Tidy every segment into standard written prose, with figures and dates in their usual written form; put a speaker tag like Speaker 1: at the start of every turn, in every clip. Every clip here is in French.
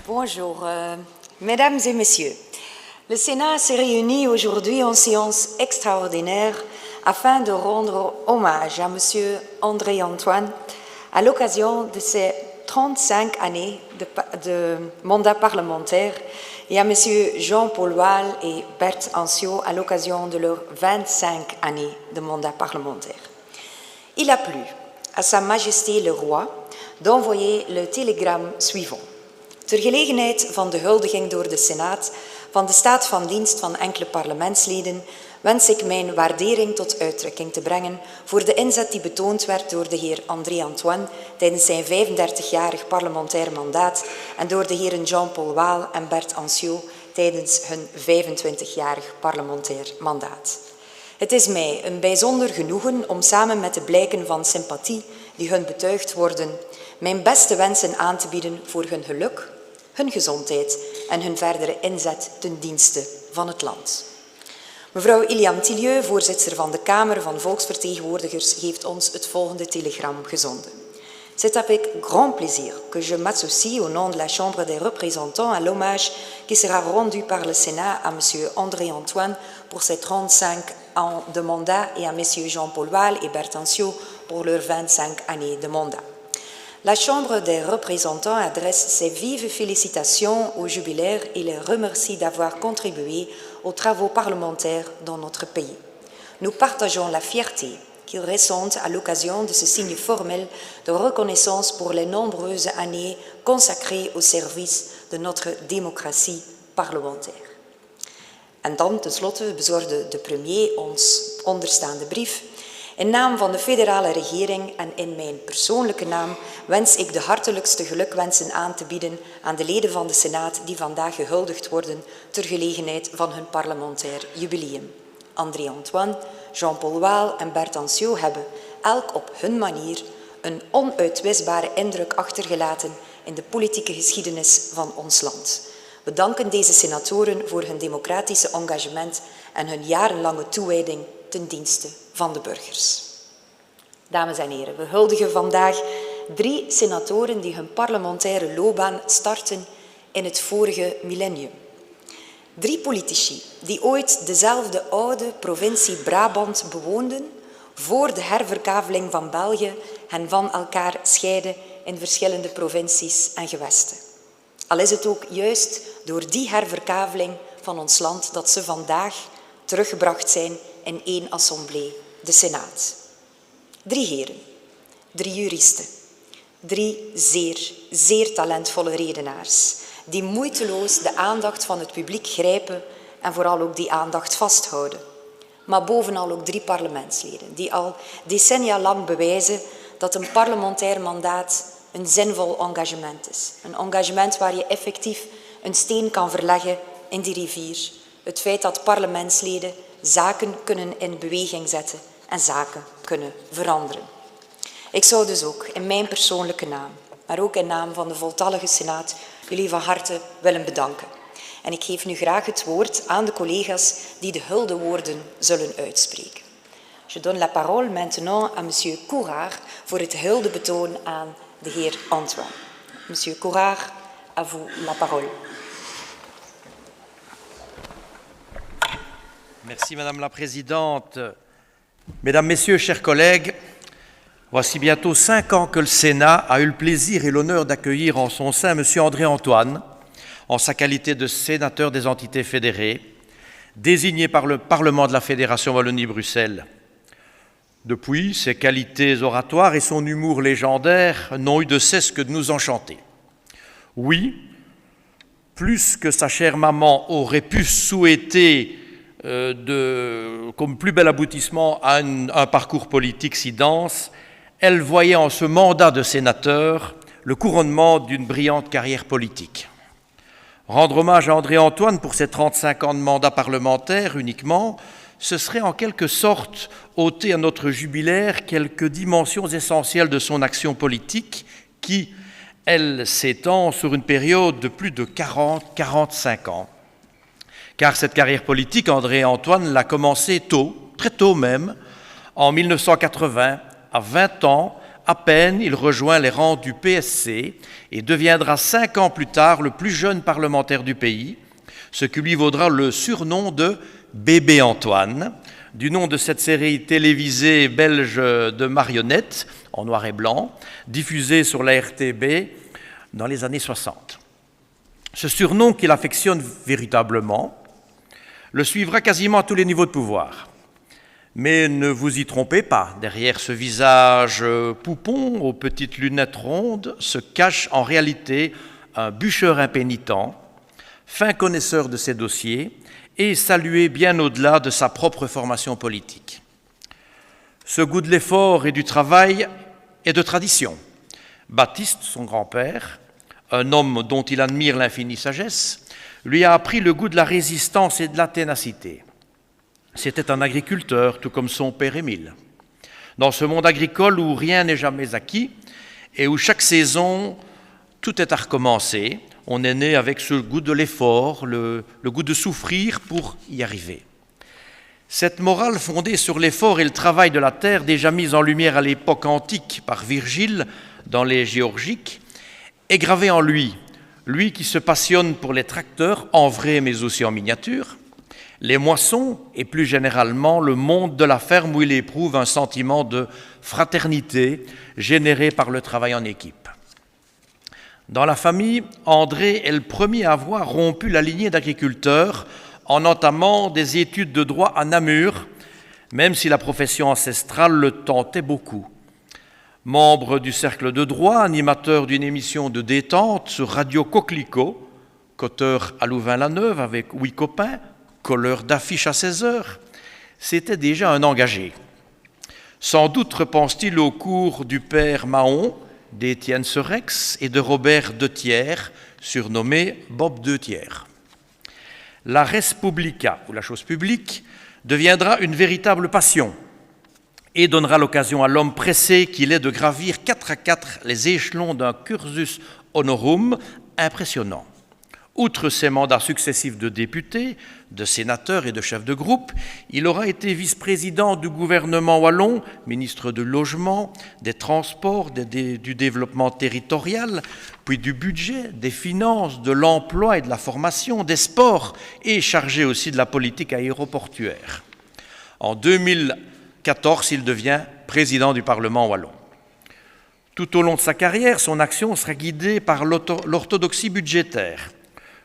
Speaker 1: Bonjour, Mesdames et Messieurs. Le Sénat s'est réuni aujourd'hui en séance extraordinaire afin de rendre hommage à M. André Antoine à l'occasion de ses 35 années de mandat parlementaire et à M. Jean-Paul Waal et Bert Anciaux à l'occasion de leurs 25 années de mandat parlementaire. Il a plu à Sa Majesté le Roi d'envoyer le telegram suivant. Ter gelegenheid van de huldiging door de Senaat van de staat van dienst van enkele parlementsleden wens ik mijn waardering tot uitdrukking te brengen voor de inzet die betoond werd door de heer André Antoine tijdens zijn 35-jarig parlementair mandaat en door de heren Jean-Paul Waal en Bert Anciaux tijdens hun 25-jarig parlementair mandaat. Het is mij een bijzonder genoegen om samen met de blijken van sympathie die hun betuigd worden, mijn beste wensen aan te bieden voor hun geluk, hun gezondheid en hun verdere inzet ten dienste van het land. Mevrouw Iliane Tillieu, voorzitter van de Kamer van Volksvertegenwoordigers, heeft ons het volgende telegram gezonden. C'est avec grand plaisir que je m'associe au nom de la Chambre des représentants à l'hommage qui sera rendu par le Sénat à M. André Antoine pour ses 35 ans de mandat et à M. Jean-Paul Waal et Bert Anciaux pour leurs 25 années de mandat. La Chambre des représentants adresse ses vives félicitations aux jubilaires et les remercie d'avoir contribué aux travaux parlementaires dans notre pays. Nous partageons la fierté qu'ils ressentent à l'occasion de ce signe formel de reconnaissance pour les nombreuses années consacrées au service de notre démocratie parlementaire. En dan tenslotte bezorgde de premier ons onderstaande brief. In naam van de federale regering en in mijn persoonlijke naam wens ik de hartelijkste gelukwensen aan te bieden aan de leden van de Senaat die vandaag gehuldigd worden ter gelegenheid van hun parlementair jubileum. André Antoine, Jean-Paul Waal en Bert Anciaux hebben elk op hun manier een onuitwisbare indruk achtergelaten in de politieke geschiedenis van ons land. We danken deze senatoren voor hun democratische engagement en hun jarenlange toewijding ten dienste van de burgers. Dames en heren, we huldigen vandaag 3 senatoren die hun parlementaire loopbaan starten in het vorige millennium. 3 politici die ooit dezelfde oude provincie Brabant bewoonden voor de herverkaveling van België hen van elkaar scheidde in verschillende provincies en gewesten. Al is het ook juist door die herverkaveling van ons land dat ze vandaag teruggebracht zijn in 1 assemblée, de Senaat. 3 heren, 3 juristen, 3 zeer talentvolle redenaars, die moeiteloos de aandacht van het publiek grijpen en vooral ook die aandacht vasthouden. Maar bovenal ook 3 parlementsleden, die al decennia lang bewijzen dat een parlementair mandaat een zinvol engagement is. Een engagement waar je effectief een steen kan verleggen in die rivier. Het feit dat parlementsleden zaken kunnen in beweging zetten en zaken kunnen veranderen. Ik zou dus ook in mijn persoonlijke naam, maar ook in naam van de voltallige Senaat, jullie van harte willen bedanken. En ik geef nu graag het woord aan de collega's die de huldewoorden zullen uitspreken. Je donne la parole maintenant à monsieur Courard voor het huldebetoon aan de heer Antoine. Monsieur Courard, à vous la parole.
Speaker 2: Merci Madame la Présidente. Mesdames, Messieurs, chers collègues, voici bientôt 5 ans que le Sénat a eu le plaisir et l'honneur d'accueillir en son sein M. André Antoine, en sa qualité de sénateur des entités fédérées, désigné par le Parlement de la Fédération Wallonie-Bruxelles. Depuis, ses qualités oratoires et son humour légendaire n'ont eu de cesse que de nous enchanter. Oui, plus que sa chère maman aurait pu souhaiter comme plus bel aboutissement à un parcours politique si dense, elle voyait en ce mandat de sénateur le couronnement d'une brillante carrière politique. Rendre hommage à André Antoine pour ses 35 ans de mandat parlementaire uniquement, ce serait en quelque sorte ôter à notre jubilaire quelques dimensions essentielles de son action politique qui, elle, s'étend sur une période de plus de 40-45 ans. Car cette carrière politique, André Antoine l'a commencé tôt, très tôt même, en 1980, à 20 ans, à peine, il rejoint les rangs du PSC et deviendra 5 ans plus tard le plus jeune parlementaire du pays, ce qui lui vaudra le surnom de Bébé Antoine, du nom de cette série télévisée belge de marionnettes en noir et blanc, diffusée sur la RTB dans les années 60. Ce surnom qu'il affectionne véritablement le suivra quasiment à tous les niveaux de pouvoir. Mais ne vous y trompez pas, derrière ce visage poupon aux petites lunettes rondes se cache en réalité un bûcheur impénitent, fin connaisseur de ses dossiers et salué bien au-delà de sa propre formation politique. Ce goût de l'effort et du travail est de tradition. Baptiste, son grand-père, un homme dont il admire l'infinie sagesse, lui a appris le goût de la résistance et de la ténacité. C'était un agriculteur, tout comme son père Émile. Dans ce monde agricole où rien n'est jamais acquis et où chaque saison, tout est à recommencer, on est né avec ce goût de l'effort, le goût de souffrir pour y arriver. Cette morale fondée sur l'effort et le travail de la terre, déjà mise en lumière à l'époque antique par Virgile dans les Géorgiques, est gravée en lui, lui qui se passionne pour les tracteurs, en vrai mais aussi en miniature, les moissons et plus généralement le monde de la ferme où il éprouve un sentiment de fraternité généré par le travail en équipe. Dans la famille, André est le premier à avoir rompu la lignée d'agriculteurs en entamant des études de droit à Namur, même si la profession ancestrale le tentait beaucoup. Membre du cercle de droit, animateur d'une émission de détente sur Radio Coquelicot, coteur à Louvain-la-Neuve avec 8 copains, colleur d'affiches à 16 heures, c'était déjà un engagé. Sans doute repense-t-il au cours du père Mahon, d'Étienne Serex et de Robert Dethiers, surnommé Bob Dethiers. La res publica, ou la chose publique, deviendra une véritable passion et donnera l'occasion à l'homme pressé qu'il est de gravir 4 à 4 les échelons d'un cursus honorum impressionnant. Outre ses mandats successifs de député, de sénateur et de chef de groupe, il aura été vice-président du gouvernement wallon, ministre du Logement, des Transports, du Développement territorial, puis du Budget, des Finances, de l'Emploi et de la Formation, des Sports et chargé aussi de la politique aéroportuaire. En 2014, il devient président du Parlement wallon. Tout au long de sa carrière, son action sera guidée par l'orthodoxie budgétaire,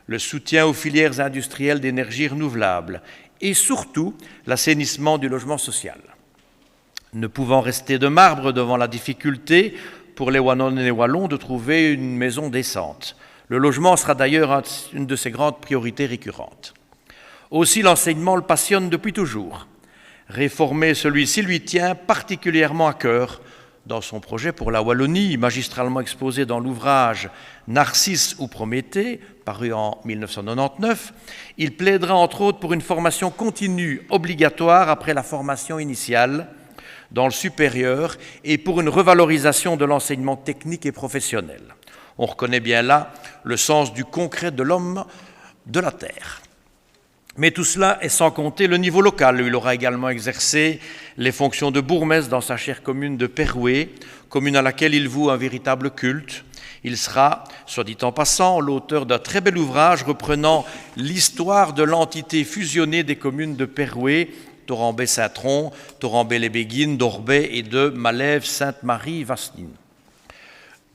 Speaker 2: le soutien aux filières industrielles d'énergie renouvelable et surtout l'assainissement du logement social. Ne pouvant rester de marbre devant la difficulté pour les Wannonnes et les Wallons de trouver une maison décente. Le logement sera d'ailleurs une de ses grandes priorités récurrentes. Aussi, l'enseignement le passionne depuis toujours. Réformer celui-ci lui tient particulièrement à cœur. Dans son projet pour la Wallonie, magistralement exposé dans l'ouvrage « Narcisse ou Prométhée », paru en 1999, il plaidera entre autres pour une formation continue obligatoire après la formation initiale dans le supérieur et pour une revalorisation de l'enseignement technique et professionnel. On reconnaît bien là le sens du concret de l'homme de la terre. Mais tout cela est sans compter le niveau local, où il aura également exercé les fonctions de bourgmestre dans sa chère commune de Perouet, commune à laquelle il voue un véritable culte. Il sera, soit dit en passant, l'auteur d'un très bel ouvrage reprenant l'histoire de l'entité fusionnée des communes de Perouet, Torambay-Saint-Tron, Torambay-les-Béguines, d'Orbay et de Malève-Sainte-Marie-Vasselines.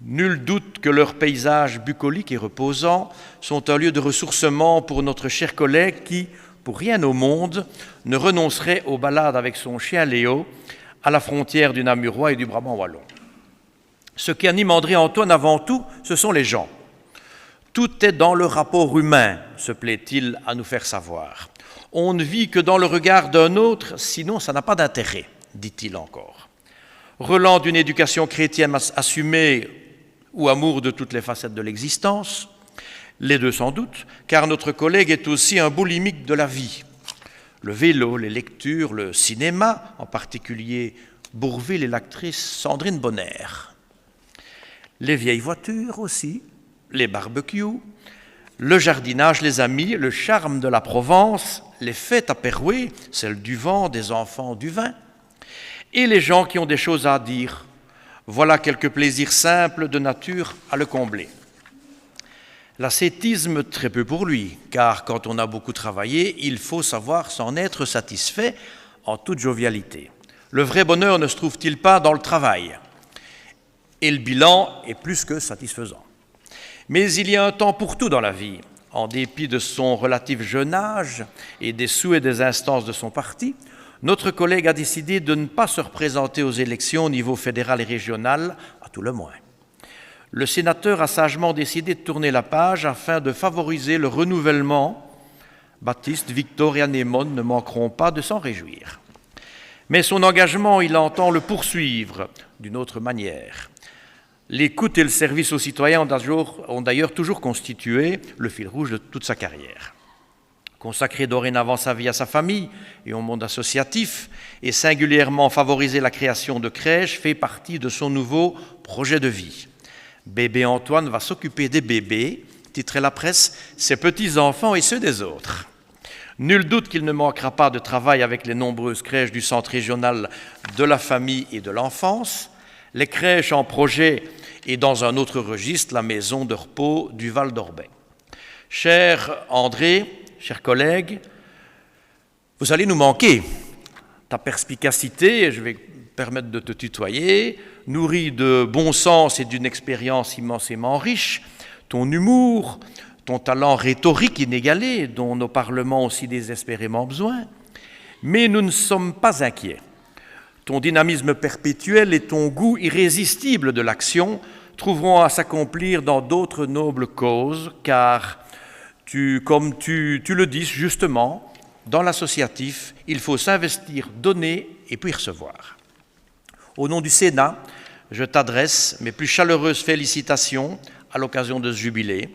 Speaker 2: Nul doute que leurs paysages bucoliques et reposants sont un lieu de ressourcement pour notre cher collègue qui, pour rien au monde, ne renoncerait aux balades avec son chien Léo à la frontière du Namurois et du Brabant wallon. Ce qui anime André Antoine avant tout, ce sont les gens. Tout est dans le rapport humain, se plaît-il à nous faire savoir. On ne vit que dans le regard d'un autre, sinon ça n'a pas d'intérêt, dit-il encore. Relent d'une éducation chrétienne assumée ou amour de toutes les facettes de l'existence, les deux sans doute, car notre collègue est aussi un boulimique de la vie. Le vélo, les lectures, le cinéma, en particulier Bourvil et l'actrice Sandrine Bonner. Les vieilles voitures aussi, les barbecues, le jardinage, les amis, le charme de la Provence, les fêtes à Perouet, celles du vent, des enfants, du vin, et les gens qui ont des choses à dire, Voilà quelques plaisirs simples de nature à le combler. L'ascétisme, très peu pour lui, car quand on a beaucoup travaillé, il faut savoir s'en être satisfait en toute jovialité. Le vrai bonheur ne se trouve-t-il pas dans le travail? Et le bilan est plus que satisfaisant. Mais il y a un temps pour tout dans la vie. En dépit de son relatif jeune âge et des souhaits des instances de son parti, notre collègue a décidé de ne pas se représenter aux élections au niveau fédéral et régional, à tout le moins. Le sénateur a sagement décidé de tourner la page afin de favoriser le renouvellement. Baptiste, Victor et Anémone ne manqueront pas de s'en réjouir. Mais son engagement, il entend le poursuivre d'une autre manière. L'écoute et le service aux citoyens ont d'ailleurs toujours constitué le fil rouge de toute sa carrière. Consacrer dorénavant sa vie à sa famille et au monde associatif, et singulièrement favoriser la création de crèches, fait partie de son nouveau projet de vie. Bébé Antoine va s'occuper des bébés, titrait la presse, ses petits-enfants et ceux des autres. Nul doute qu'il ne manquera pas de travail avec les nombreuses crèches du Centre régional de la famille et de l'enfance, les crèches en projet et dans un autre registre, la maison de repos du Val d'Orbais. Cher André, chers collègues, vous allez nous manquer. Ta perspicacité, je vais me permettre de te tutoyer, nourrie de bon sens et d'une expérience immensément riche, ton humour, ton talent rhétorique inégalé, dont nos parlements ont aussi désespérément besoin. Mais nous ne sommes pas inquiets. Ton dynamisme perpétuel et ton goût irrésistible de l'action trouveront à s'accomplir dans d'autres nobles causes, car, comme tu le dis justement, dans l'associatif, il faut s'investir, donner et puis recevoir. Au nom du Sénat, je t'adresse mes plus chaleureuses félicitations à l'occasion de ce jubilé.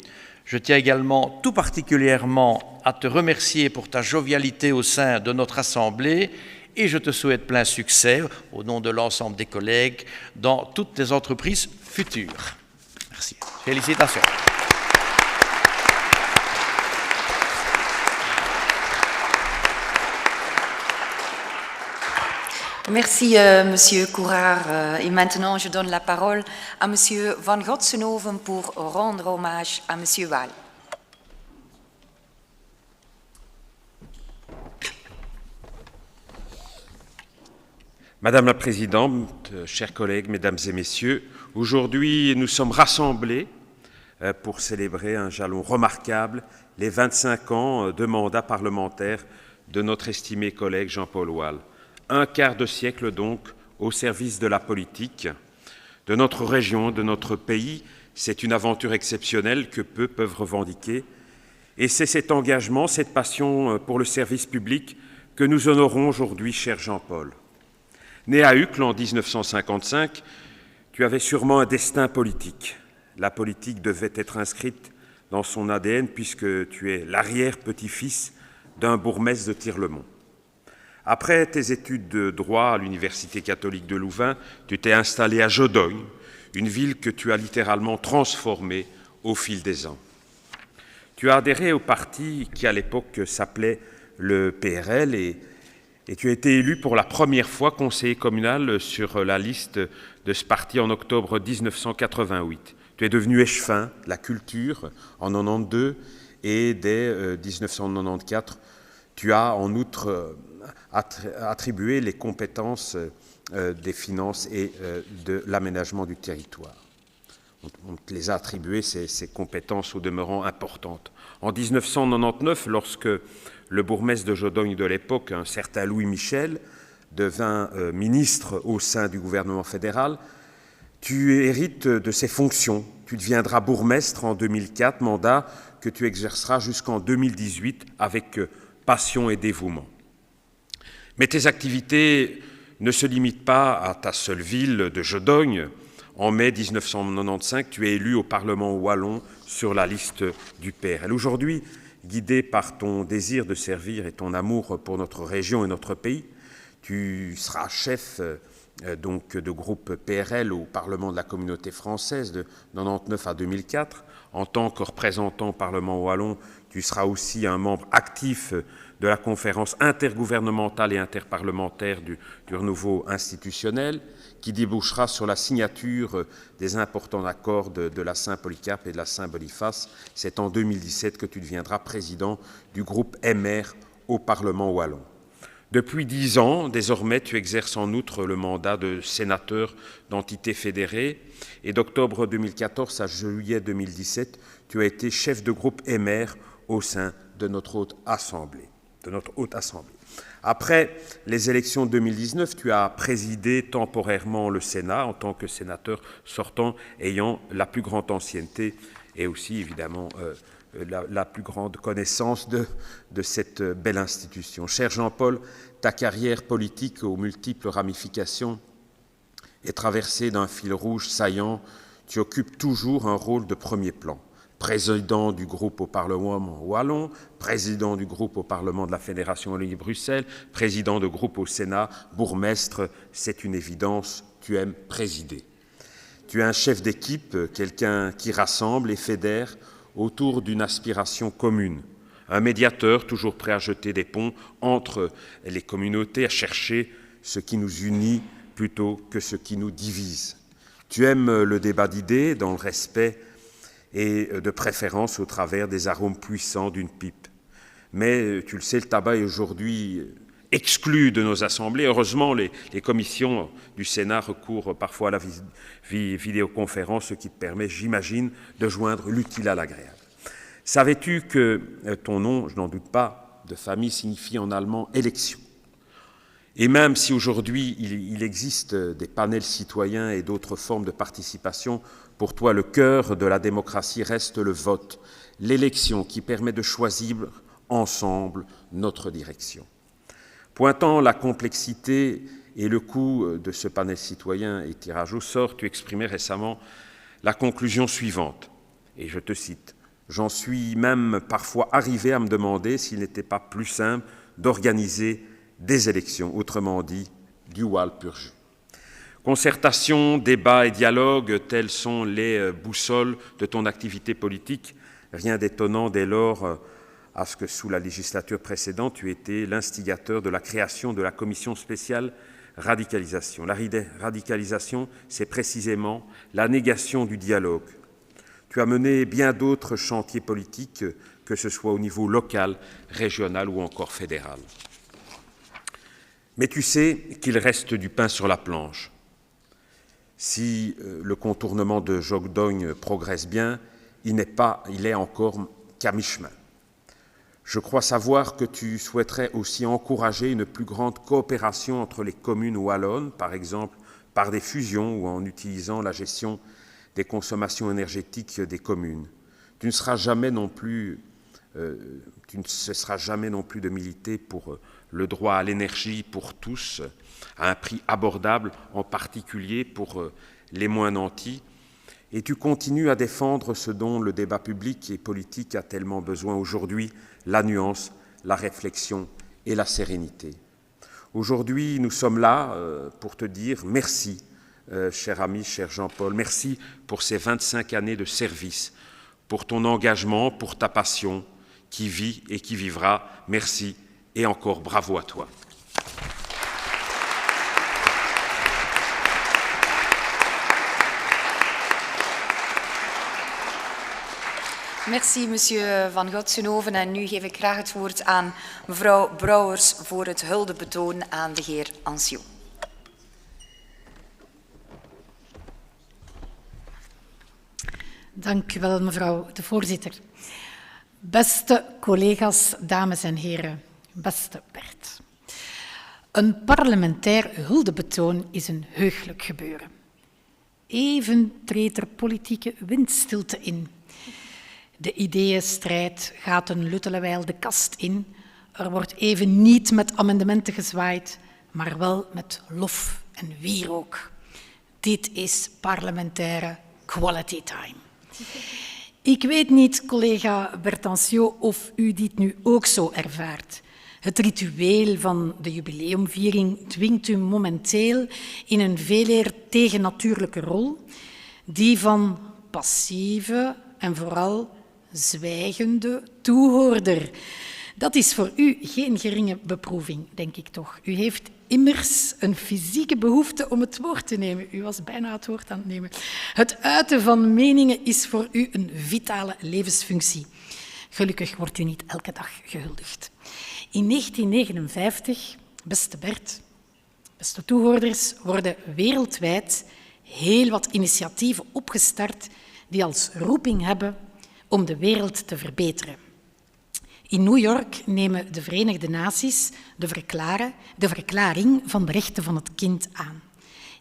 Speaker 2: Je tiens également tout particulièrement à te remercier pour ta jovialité au sein de notre Assemblée et je te souhaite plein succès, au nom de l'ensemble des collègues, dans toutes tes entreprises futures. Merci. Félicitations.
Speaker 1: Merci, Monsieur Courard. Et maintenant, je donne la parole à Monsieur Van Gotsenhoven pour rendre hommage à Monsieur Waal.
Speaker 3: Madame la Présidente, chers collègues, Mesdames et Messieurs, aujourd'hui nous sommes rassemblés pour célébrer un jalon remarquable, les 25 ans de mandat parlementaire de notre estimé collègue Jean-Paul Waal. Un quart de siècle donc au service de la politique, de notre région, de notre pays. C'est une aventure exceptionnelle que peu peuvent revendiquer. Et c'est cet engagement, cette passion pour le service public que nous honorons aujourd'hui, cher Jean-Paul. Né à Uccle en 1955, tu avais sûrement un destin politique. La politique devait être inscrite dans son ADN puisque tu es l'arrière-petit-fils d'un bourgmestre de Tirlemont. Après tes études de droit à l'Université catholique de Louvain, tu t'es installé à Jodogne, une ville que tu as littéralement transformée au fil des ans. Tu as adhéré au parti qui à l'époque s'appelait le PRL et tu as été élu pour la première fois conseiller communal sur la liste de ce parti en octobre 1988. Tu es devenu échevin de la culture en 1992 et dès 1994, tu as en outre attribué les compétences des finances et de l'aménagement du territoire. On te les a attribuées, ces compétences au demeurant importantes. En 1999, lorsque le bourgmestre de Jodogne de l'époque, un certain Louis Michel, devint ministre au sein du gouvernement fédéral, tu hérites de ses fonctions. Tu deviendras bourgmestre en 2004, mandat que tu exerceras jusqu'en 2018 avec passion et dévouement. Mais tes activités ne se limitent pas à ta seule ville de Jodogne. En mai 1995, tu es élu au Parlement wallon sur la liste du PRL. Aujourd'hui, guidé par ton désir de servir et ton amour pour notre région et notre pays, tu seras chef donc de groupe PRL au Parlement de la Communauté française de 1999 à 2004. En tant que représentant au Parlement wallon, tu seras aussi un membre actif de la conférence intergouvernementale et interparlementaire du renouveau institutionnel, qui débouchera sur la signature des importants accords de la Saint-Polycarpe et de la Saint-Boniface. C'est en 2017 que tu deviendras président du groupe MR au Parlement wallon. Depuis 10 ans, désormais, tu exerces en outre le mandat de sénateur d'entité fédérée et d'octobre 2014 à juillet 2017, tu as été chef de groupe MR au sein de notre Haute Assemblée. Après les élections de 2019, tu as présidé temporairement le Sénat en tant que sénateur sortant ayant la plus grande ancienneté et aussi évidemment la plus grande connaissance de cette belle institution. Cher Jean-Paul, ta carrière politique aux multiples ramifications est traversée d'un fil rouge saillant. Tu occupes toujours un rôle de premier plan. Président du groupe au Parlement wallon, président du groupe au Parlement de la Fédération Wallonie-Bruxelles, président de groupe au Sénat, bourgmestre, c'est une évidence, tu aimes présider. Tu es un chef d'équipe, quelqu'un qui rassemble et fédère autour d'une aspiration commune, un médiateur toujours prêt à jeter des ponts entre les communautés, à chercher ce qui nous unit plutôt que ce qui nous divise. Tu aimes le débat d'idées dans le respect et de préférence au travers des arômes puissants d'une pipe. Mais tu le sais, le tabac est aujourd'hui exclu de nos assemblées. Heureusement, les commissions du Sénat recourent parfois à la vidéoconférence, ce qui te permet, j'imagine, de joindre l'utile à l'agréable. Savais-tu que ton nom, je n'en doute pas, de famille signifie en allemand « élection ». Et même si aujourd'hui il existe des panels citoyens et d'autres formes de participation, pour toi le cœur de la démocratie reste le vote, l'élection qui permet de choisir ensemble notre direction. Pointant la complexité et le coût de ce panel citoyen et tirage au sort, tu exprimais récemment la conclusion suivante, et je te cite, « J'en suis même parfois arrivé à me demander s'il n'était pas plus simple d'organiser des élections, autrement dit, du Wall pur jus. » Concertation, débat et dialogue, telles sont les boussoles de ton activité politique. Rien d'étonnant dès lors à ce que sous la législature précédente, tu étais l'instigateur de la création de la commission spéciale radicalisation. La radicalisation, c'est précisément la négation du dialogue. Tu as mené bien d'autres chantiers politiques, que ce soit au niveau local, régional ou encore fédéral. Mais tu sais qu'il reste du pain sur la planche. Si le contournement de Jogdogne progresse bien, il est encore qu'à mi-chemin. Je crois savoir que tu souhaiterais aussi encourager une plus grande coopération entre les communes wallonnes, par exemple par des fusions ou en utilisant la gestion des consommations énergétiques des communes. Tu ne cesseras jamais non plus de militer pour le droit à l'énergie pour tous, à un prix abordable, en particulier pour les moins nantis. Et tu continues à défendre ce dont le débat public et politique a tellement besoin aujourd'hui, la nuance, la réflexion et la sérénité. Aujourd'hui, nous sommes là pour te dire merci, cher ami, cher Jean-Paul, merci pour ces 25 années de service, pour ton engagement, pour ta passion qui vit et qui vivra. Merci et encore bravo à toi.
Speaker 1: Merci, monsieur Van Gotsenhoven. En nu geef ik graag het woord aan mevrouw Brouwers voor het huldebetoon aan de heer Anciot.
Speaker 4: Dank u wel, mevrouw de voorzitter. Beste collega's, dames en heren, beste Bert. Een parlementair huldebetoon is een heuglijk gebeuren. Even treedt er politieke windstilte in. De ideeënstrijd gaat een luttelenwijl de kast in. Er wordt even niet met amendementen gezwaaid, maar wel met lof en wierook. Dit is parlementaire quality time. Ik weet niet, collega Bertanciot, of u dit nu ook zo ervaart. Het ritueel van de jubileumviering dwingt u momenteel in een veeleer tegennatuurlijke rol, die van passieve en vooral zwijgende toehoorder. Dat is voor u geen geringe beproeving, denk ik toch. U heeft immers een fysieke behoefte om het woord te nemen. U was bijna het woord aan het nemen. Het uiten van meningen is voor u een vitale levensfunctie. Gelukkig wordt u niet elke dag gehuldigd. In 1959, beste Bert, beste toehoorders, worden wereldwijd heel wat initiatieven opgestart die als roeping hebben om de wereld te verbeteren. In New York nemen de Verenigde Naties de verklaring van de rechten van het kind aan.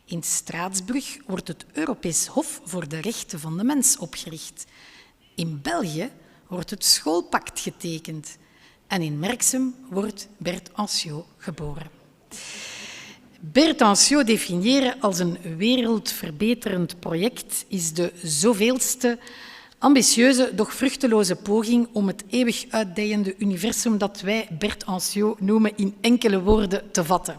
Speaker 4: In Straatsburg wordt het Europees Hof voor de Rechten van de Mens opgericht. In België wordt het Schoolpact getekend. En in Merksem wordt Bert Anciaux geboren. Bert Anciaux definiëren als een wereldverbeterend project is de zoveelste ambitieuze, doch vruchteloze poging om het eeuwig uitdijende universum dat wij Bert Anciaux noemen in enkele woorden te vatten.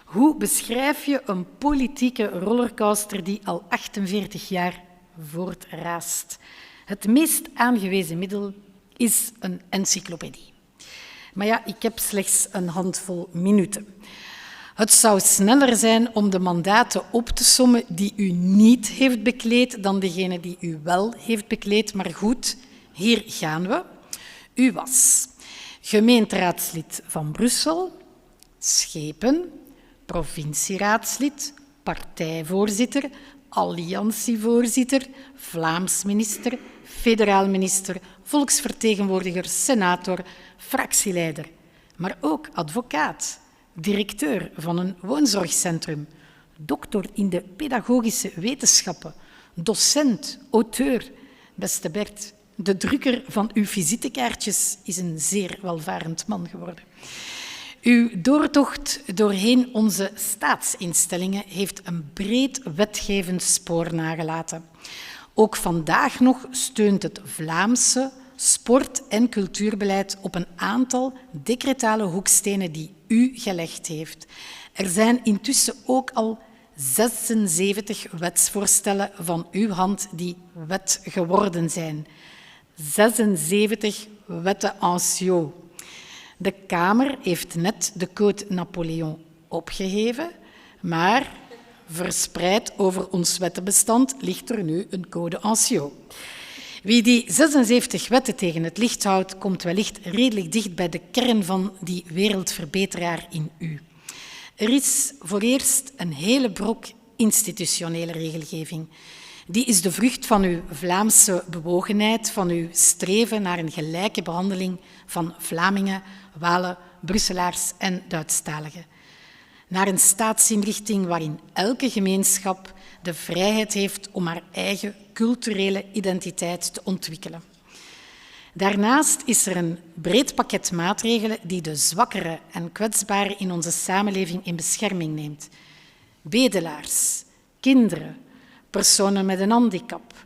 Speaker 4: Hoe beschrijf je een politieke rollercoaster die al 48 jaar voortraast? Het meest aangewezen middel is een encyclopedie. Maar ja, ik heb slechts een handvol minuten. Het zou sneller zijn om de mandaten op te sommen die u niet heeft bekleed dan degene die u wel heeft bekleed. Maar goed, hier gaan we. U was gemeenteraadslid van Brussel, schepen, provincieraadslid, partijvoorzitter, alliantievoorzitter, Vlaams minister, federaal minister, volksvertegenwoordiger, senator, fractieleider, maar ook advocaat, directeur van een woonzorgcentrum, doctor in de pedagogische wetenschappen, docent, auteur. Beste Bert, de drukker van uw visitekaartjes is een zeer welvarend man geworden. Uw doortocht doorheen onze staatsinstellingen heeft een breed wetgevend spoor nagelaten. Ook vandaag nog steunt het Vlaamse sport- en cultuurbeleid op een aantal decretale hoekstenen die u gelegd heeft. Er zijn intussen ook al 76 wetsvoorstellen van uw hand die wet geworden zijn. 76 wetten Anciaux. De Kamer heeft net de Code Napoleon opgeheven, maar verspreid over ons wettenbestand ligt er nu een Code Anciaux. Wie die 76 wetten tegen het licht houdt, komt wellicht redelijk dicht bij de kern van die wereldverbeteraar in u. Er is voor eerst een hele brok institutionele regelgeving. Die is de vrucht van uw Vlaamse bewogenheid, van uw streven naar een gelijke behandeling van Vlamingen, Walen, Brusselaars en Duitsstaligen. Naar een staatsinrichting waarin elke gemeenschap de vrijheid heeft om haar eigen culturele identiteit te ontwikkelen. Daarnaast is er een breed pakket maatregelen die de zwakkeren en kwetsbaren in onze samenleving in bescherming neemt. Bedelaars, kinderen, personen met een handicap,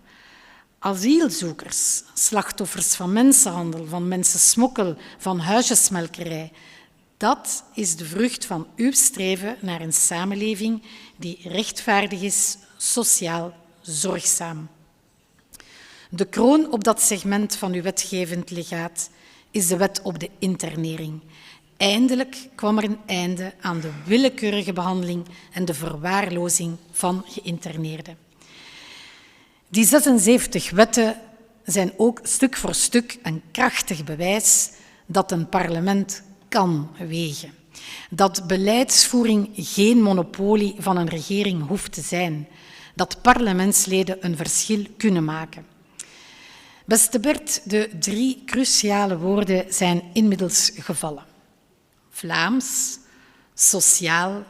Speaker 4: asielzoekers, slachtoffers van mensenhandel, van mensensmokkel, van huisjesmelkerij. Dat is de vrucht van uw streven naar een samenleving die rechtvaardig is, sociaal, zorgzaam. De kroon op dat segment van uw wetgevend legaat is de wet op de internering. Eindelijk kwam er een einde aan de willekeurige behandeling en de verwaarlozing van geïnterneerden. Die 76 wetten zijn ook stuk voor stuk een krachtig bewijs dat een parlement kan wegen. Dat beleidsvoering geen monopolie van een regering hoeft te zijn. Dat parlementsleden een verschil kunnen maken. Beste Bert, de 3 cruciale woorden zijn inmiddels gevallen. Vlaams, sociaal,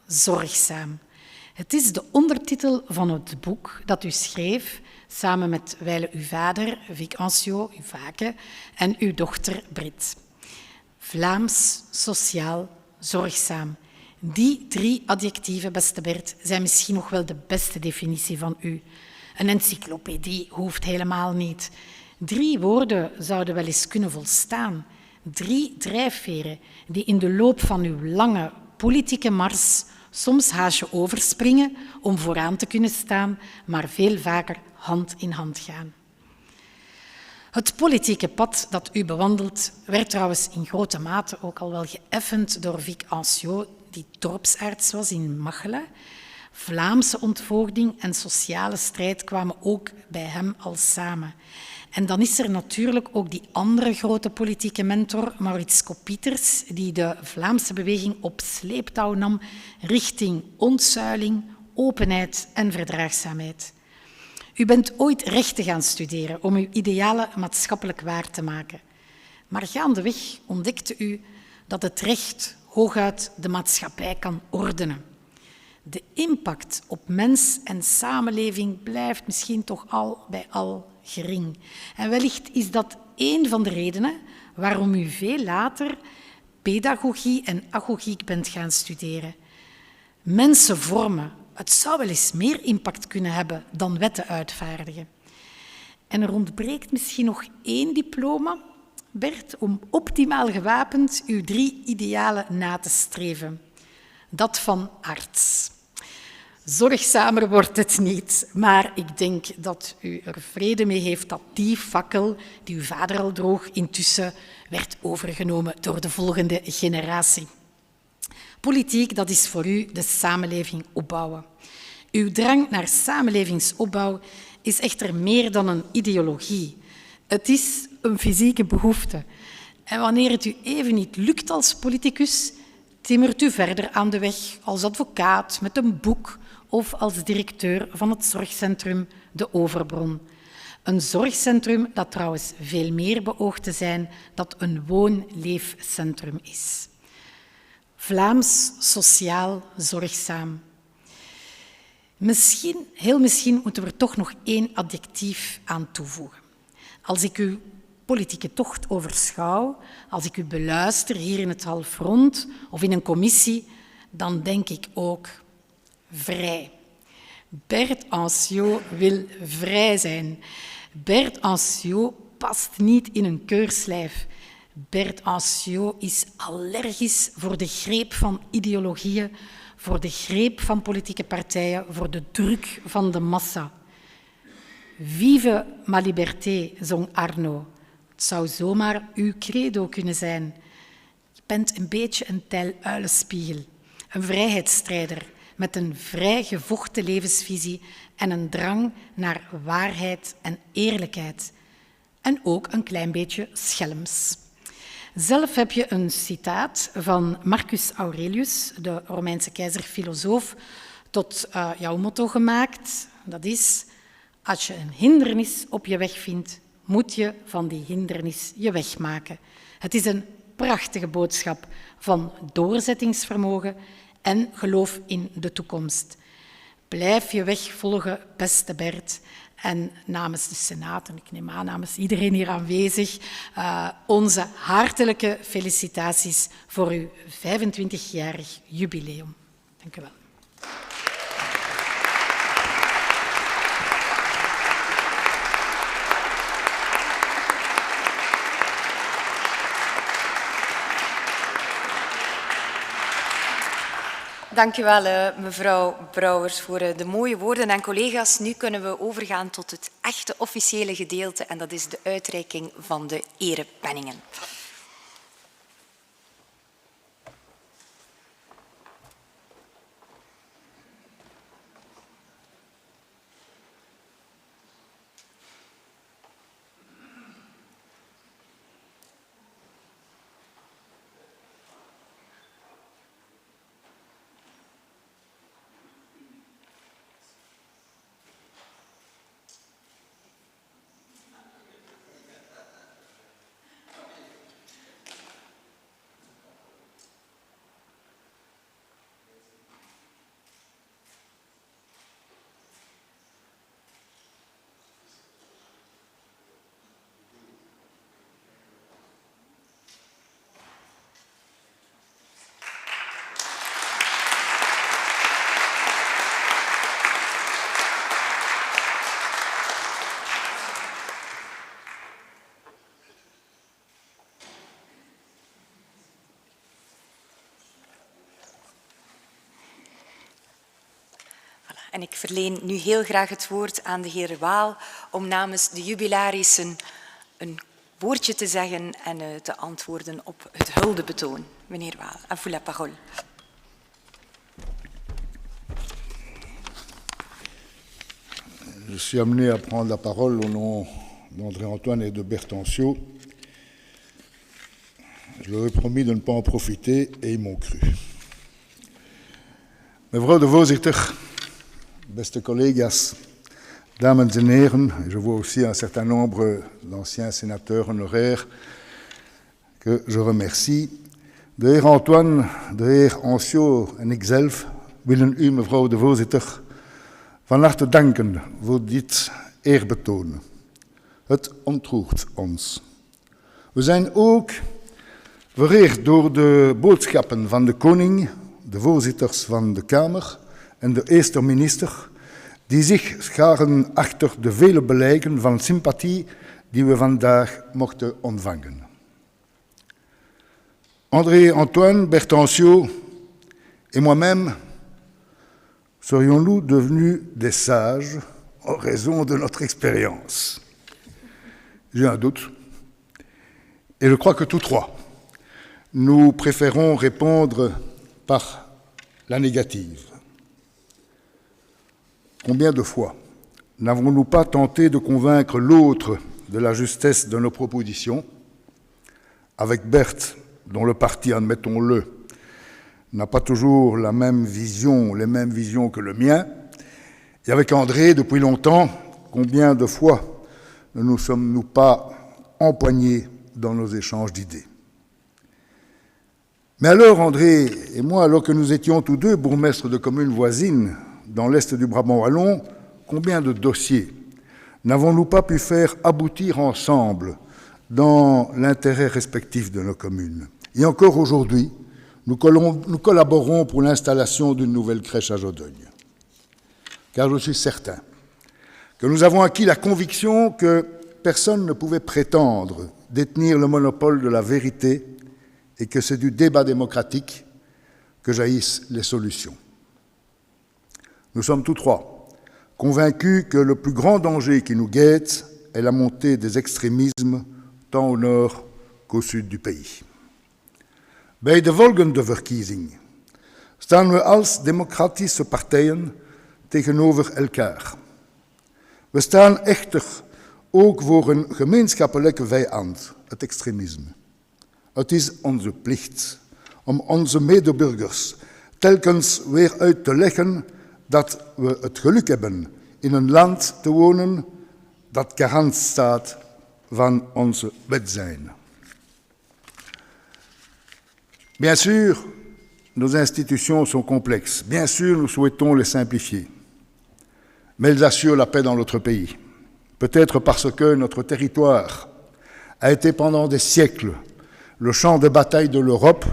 Speaker 4: zorgzaam. Het is de ondertitel van het boek dat u schreef samen met wijlen uw vader, Vic Anciaux, uw vake, en uw dochter Brit. Vlaams, sociaal, zorgzaam. Die 3 adjectieven, beste Bert, zijn misschien nog wel de beste definitie van u. Een encyclopedie hoeft helemaal niet. 3 woorden zouden wel eens kunnen volstaan. 3 drijfveren die in de loop van uw lange politieke mars soms haasje overspringen om vooraan te kunnen staan, maar veel vaker hand in hand gaan. Het politieke pad dat u bewandelt werd trouwens in grote mate ook al wel geëffend door Vic Ancio, die dorpsarts was in Machelen. Vlaamse ontvoogding en sociale strijd kwamen ook bij hem al samen. En dan is er natuurlijk ook die andere grote politieke mentor, Maurits Kopieters, die de Vlaamse beweging op sleeptouw nam richting ontzuiling, openheid en verdraagzaamheid. U bent ooit rechten gaan studeren om uw idealen maatschappelijk waar te maken. Maar gaandeweg ontdekte u dat het recht hooguit de maatschappij kan ordenen. De impact op mens en samenleving blijft misschien toch al bij al gering. En wellicht is dat één van de redenen waarom u veel later pedagogie en agogiek bent gaan studeren. Mensen vormen. Het zou wel eens meer impact kunnen hebben dan wetten uitvaardigen. En er ontbreekt misschien nog 1 diploma, Bert, om optimaal gewapend uw 3 idealen na te streven. Dat van arts. Zorgzamer wordt het niet, maar ik denk dat u er vrede mee heeft dat die fakkel die uw vader al droeg intussen werd overgenomen door de volgende generatie. Politiek, dat is voor u de samenleving opbouwen. Uw drang naar samenlevingsopbouw is echter meer dan een ideologie. Het is een fysieke behoefte. En wanneer het u even niet lukt als politicus, timmert u verder aan de weg als advocaat met een boek of als directeur van het zorgcentrum De Overbron. Een zorgcentrum dat trouwens veel meer beoogt te zijn dat een woon-leefcentrum is. Vlaams, sociaal, zorgzaam. Heel misschien moeten we er toch nog 1 adjectief aan toevoegen. Als ik uw politieke tocht overschouw, als ik u beluister hier in het halfrond of in een commissie, dan denk ik ook vrij. Bert Ancio wil vrij zijn. Bert Ancio past niet in een keurslijf. Bert Ancio is allergisch voor de greep van ideologieën, voor de greep van politieke partijen, voor de druk van de massa. Vive ma liberté, zong Arno. Het zou zomaar uw credo kunnen zijn. Je bent een beetje een Tijl Uilenspiegel, een vrijheidsstrijder met een vrij gevochten levensvisie en een drang naar waarheid en eerlijkheid. En ook een klein beetje schelms. Zelf heb je een citaat van Marcus Aurelius, de Romeinse keizer-filosoof, tot jouw motto gemaakt. Dat is: als je een hindernis op je weg vindt, moet je van die hindernis je weg maken. Het is een prachtige boodschap van doorzettingsvermogen en geloof in de toekomst. Blijf je weg volgen, beste Bert. En namens de Senaat, en ik neem aan namens iedereen hier aanwezig, onze hartelijke felicitaties voor uw 25-jarig jubileum. Dank u wel.
Speaker 1: Dank u wel, mevrouw Brouwers, voor de mooie woorden. En collega's, nu kunnen we overgaan tot het echte officiële gedeelte en dat is de uitreiking van de erepenningen. En ik verleen nu heel graag het woord aan de heer Waal om namens de jubilarissen een woordje te zeggen en te antwoorden op het huldebetoon. Meneer Waal, à vous la parole.
Speaker 5: Je suis amené à prendre la parole au nom d'André-Antoine et de Berthanciot. Je leur ai promis de ne pas en profiter et ils m'ont cru. Mevrouw de voorzitter, beste collega's, dames en heren, et je vois aussi un certain nombre d'anciens sénateurs honoraires que je remercie. De heer Antoine, de heer Anciot en ikzelf willen u, mevrouw de voorzitter, van harte danken voor dit eerbetoon. Het ontroert ons. We zijn ook vereerd door de boodschappen van de koning, de voorzitters van de Kamer en de eerste minister, die zich scharen achter de vele blijken van sympathie die we vandaag mochten ontvangen. André-Antoine, Berthanciot et moi-même serions-nous devenus des sages en raison de notre expérience? J'ai un doute. Et je crois que tous trois, nous préférons répondre par la négative. Combien de fois n'avons-nous pas tenté de convaincre l'autre de la justesse de nos propositions? Avec Berthe, dont le parti, admettons-le, n'a pas toujours les mêmes visions que le mien, et avec André, depuis longtemps, combien de fois ne nous sommes-nous pas empoignés dans nos échanges d'idées? Mais alors, André et moi, alors que nous étions tous deux bourgmestres de communes voisines dans l'est du Brabant wallon, combien de dossiers n'avons-nous pas pu faire aboutir ensemble dans l'intérêt respectif de nos communes? Et encore aujourd'hui, nous collaborons pour l'installation d'une nouvelle crèche à Jodogne. Car je suis certain que nous avons acquis la conviction que personne ne pouvait prétendre détenir le monopole de la vérité et que c'est du débat démocratique que jaillissent les solutions. Nous sommes tous trois convaincus que le plus grand danger qui nous guette est la montée des extrémismes tant au nord qu'au sud du pays. Bij de volgende verkiezing staan we als democratische partijen tegenover elkaar. We staan echter ook voor een gemeenschappelijke vijand, het extremisme. Het is onze plicht om onze medeburgers telkens weer uit te leggen dat we het geluk hebben in een land te wonen dat garant staat van onze welzijn. Bien sûr, nos institutions sont complexes. Bien sûr, nous souhaitons les simplifier. Mais elles assurent la paix dans notre pays. Peut-être parce que notre territoire a été pendant des siècles le champ de bataille de l'Europe,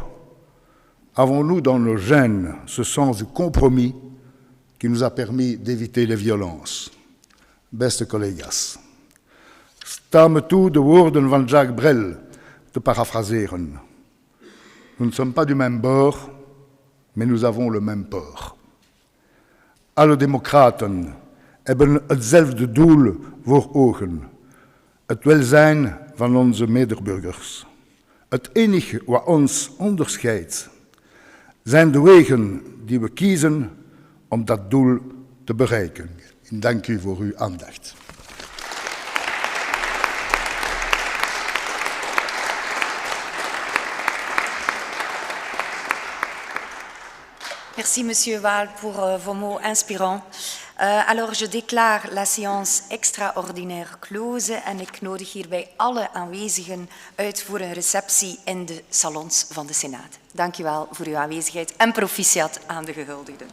Speaker 5: avons-nous dans nos gènes ce sens du compromis qui nous a permis d'éviter les violences. Beste collega's, sta me toe de woorden van Jacques Brel te paraphraseren. Nous ne sommes pas du même bord, mais nous avons le même port. Alle democraten hebben hetzelfde doel voor ogen, het welzijn van onze medeburgers. Het enige wat ons onderscheidt zijn de wegen die we kiezen om dat doel te bereiken. Ik dank u voor uw aandacht.
Speaker 1: Merci, Monsieur Waal, pour vos mots inspirants. Alors, je déclare la séance extraordinaire close en ik nodig hierbij alle aanwezigen uit voor een receptie in de salons van de Senaat. Dank u wel voor uw aanwezigheid en proficiat aan de gehuldigden.